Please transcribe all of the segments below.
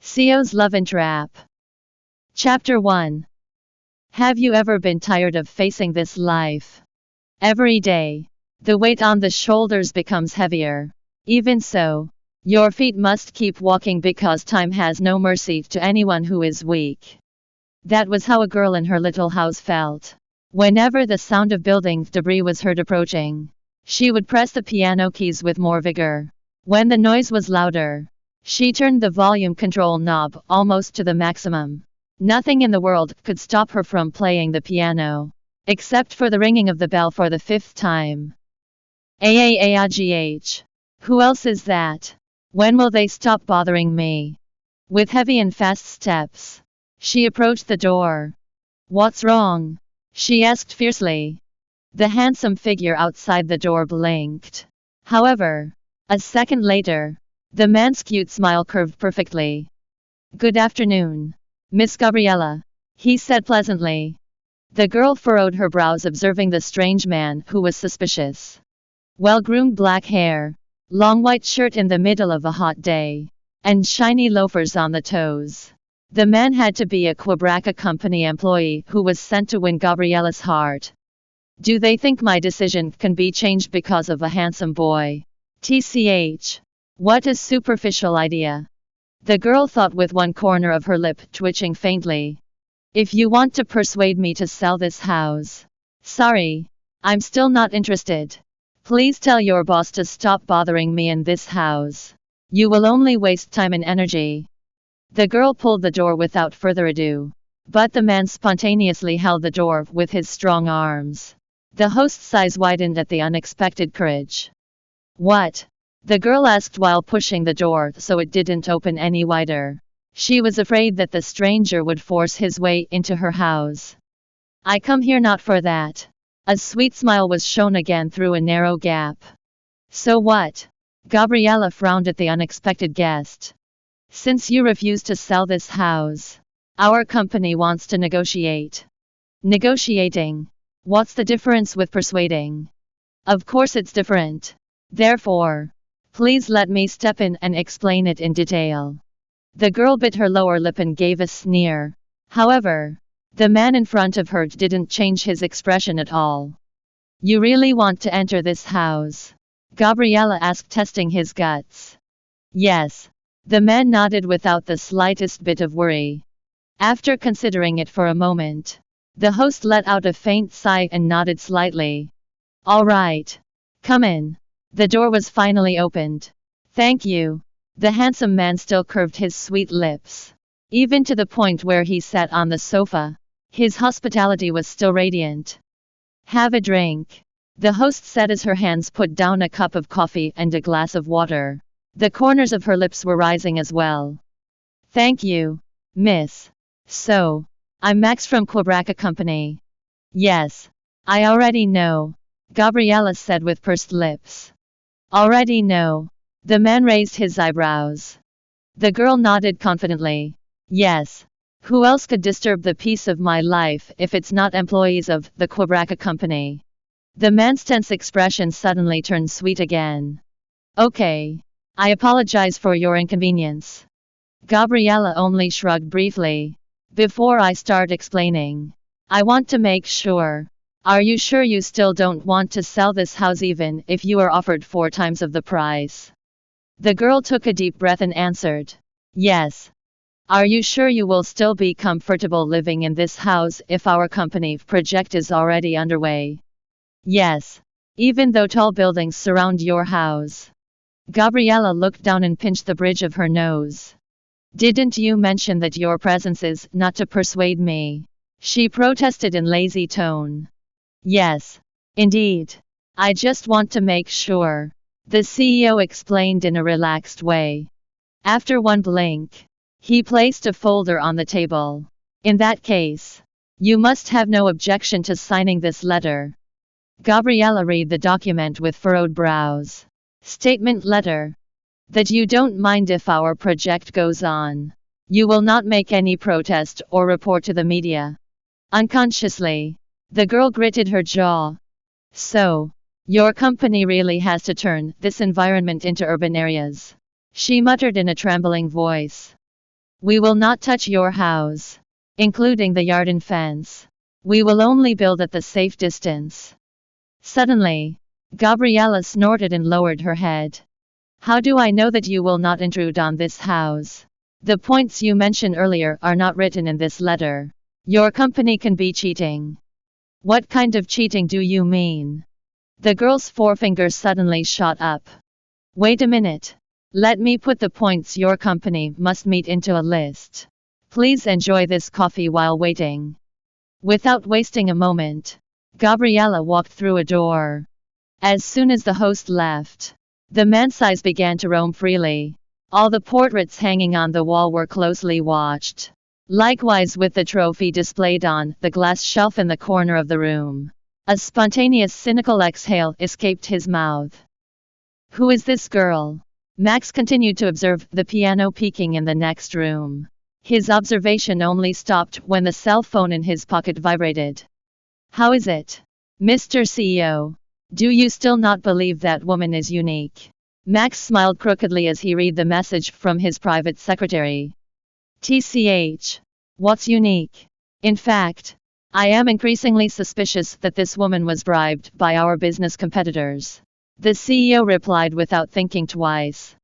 CEO's Love and Trap. Chapter 1. Have you ever been tired of facing this life? Every day, the weight on the shoulders becomes heavier. Even so, your feet must keep walking because time has no mercy to anyone who is weak. That was how a girl in her little house felt. Whenever the sound of building debris was heard approaching, she would press the piano keys with more vigor. When the noise was louder, she turned the volume control knob almost to the maximum. Nothing in the world could stop her from playing the piano, except for the ringing of the bell for the 5th time. Aagh. Who else is that? When will they stop bothering me? With heavy and fast steps, she approached the door. What's wrong? She asked fiercely. The handsome figure outside the door blinked. However, a second later, the man's cute smile curved perfectly. Good afternoon, Miss Gabriella, he said pleasantly. The girl furrowed her brows observing the strange man who was suspicious. Well-groomed black hair, long white shirt in the middle of a hot day, and shiny loafers on the toes. The man had to be a Quebracha Company employee who was sent to win Gabriella's heart. Do they think my decision can be changed because of a handsome boy? TCH. What a superficial idea. The girl thought with one corner of her lip twitching faintly. If you want to persuade me to sell this house. Sorry, I'm still not interested. Please tell your boss to stop bothering me in this house. You will only waste time and energy. The girl pulled the door without further ado, but the man spontaneously held the door with his strong arms. The host's eyes widened at the unexpected courage. What? The girl asked while pushing the door so it didn't open any wider. She was afraid that the stranger would force his way into her house. I come here not for that. A sweet smile was shown again through a narrow gap. So what? Gabriella frowned at the unexpected guest. Since you refuse to sell this house, our company wants to negotiate. Negotiating? What's the difference with persuading? Of course it's different. Therefore, please let me step in and explain it in detail. The girl bit her lower lip and gave a sneer. However, the man in front of her didn't change his expression at all. You really want to enter this house? Gabriella asked, testing his guts. Yes. The man nodded without the slightest bit of worry. After considering it for a moment, the host let out a faint sigh and nodded slightly. All right. Come in. The door was finally opened. Thank you. The handsome man still curved his sweet lips. Even to the point where he sat on the sofa, his hospitality was still radiant. Have a drink, the host said as her hands put down a cup of coffee and a glass of water. The corners of her lips were rising as well. Thank you, miss. So, I'm Max from Quebracha Company. Yes, I already know, Gabriella said with pursed lips. Already know? The man raised his eyebrows. The girl nodded confidently. Yes. Who else could disturb the peace of my life if it's not employees of the Quebracha Company? The man's tense expression suddenly turned sweet again. Okay. I apologize for your inconvenience. Gabriella only shrugged briefly. Before I start explaining, I want to make sure. Are you sure you still don't want to sell this house even if you are offered 4 times of the price? The girl took a deep breath and answered. Yes. Are you sure you will still be comfortable living in this house if our company project is already underway? Yes. Even though tall buildings surround your house. Gabriella looked down and pinched the bridge of her nose. Didn't you mention that your presence is not to persuade me? She protested in lazy tone. Yes, indeed. I just want to make sure, the CEO explained in a relaxed way. After one blink, he placed a folder on the table. In that case, you must have no objection to signing this letter. Gabriella read the document with furrowed brows. Statement letter. That you don't mind if our project goes on. You will not make any protest or report to the media. Unconsciously, the girl gritted her jaw. So, your company really has to turn this environment into urban areas. She muttered in a trembling voice. We will not touch your house, including the yard and fence. We will only build at the safe distance. Suddenly, Gabriella snorted and lowered her head. How do I know that you will not intrude on this house? The points you mentioned earlier are not written in this letter. Your company can be cheating. What kind of cheating do you mean? The girl's forefinger suddenly shot up. Wait a minute. Let me put the points your company must meet into a list. Please enjoy this coffee while waiting. Without wasting a moment, Gabriella walked through a door. As soon as the host left, the man's eyes began to roam freely. All the portraits hanging on the wall were closely watched. Likewise with the trophy displayed on the glass shelf in the corner of the room. A spontaneous cynical exhale escaped his mouth. Who is this girl? Max continued to observe the piano peaking in the next room. His observation only stopped when the cell phone in his pocket vibrated. How is it, Mr. CEO? Do you still not believe that woman is unique? Max smiled crookedly as he read the message from his private secretary. TCH. What's unique? In fact, I am increasingly suspicious that this woman was bribed by our business competitors. The CEO replied without thinking twice.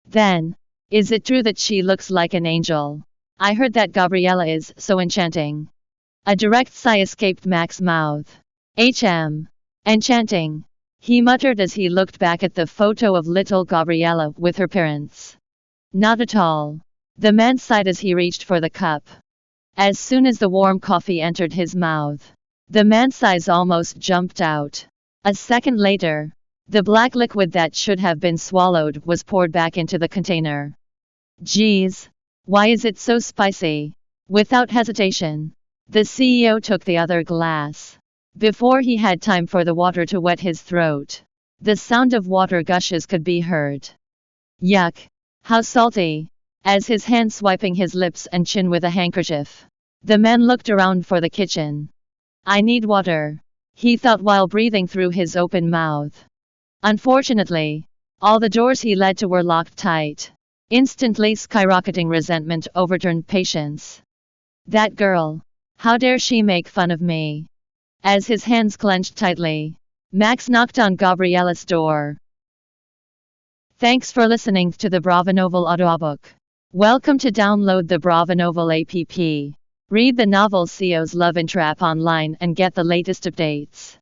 Then, is it true that she looks like an angel? I heard that Gabriella is so enchanting. A direct sigh escaped Max's mouth. Enchanting, he muttered as he looked back at the photo of little Gabriella with her parents. Not at all. The man sighed as he reached for the cup. As soon as the warm coffee entered his mouth, the man's eyes almost jumped out. A second later, the black liquid that should have been swallowed was poured back into the container. Geez, why is it so spicy? Without hesitation, the CEO took the other glass. Before he had time for the water to wet his throat, the sound of water gushes could be heard. Yuck! How salty! As his hand swiping his lips and chin with a handkerchief, the man looked around for the kitchen. I need water, he thought while breathing through his open mouth. Unfortunately, all the doors he led to were locked tight. Instantly skyrocketing resentment overturned patience. That girl! How dare she make fun of me? As his hands clenched tightly, Max knocked on Gabriella's door. Thanks for listening to the Bravonovel audiobook. Welcome to download the Bravonovel app. Read the novel CEO's Love and Trap online and get the latest updates.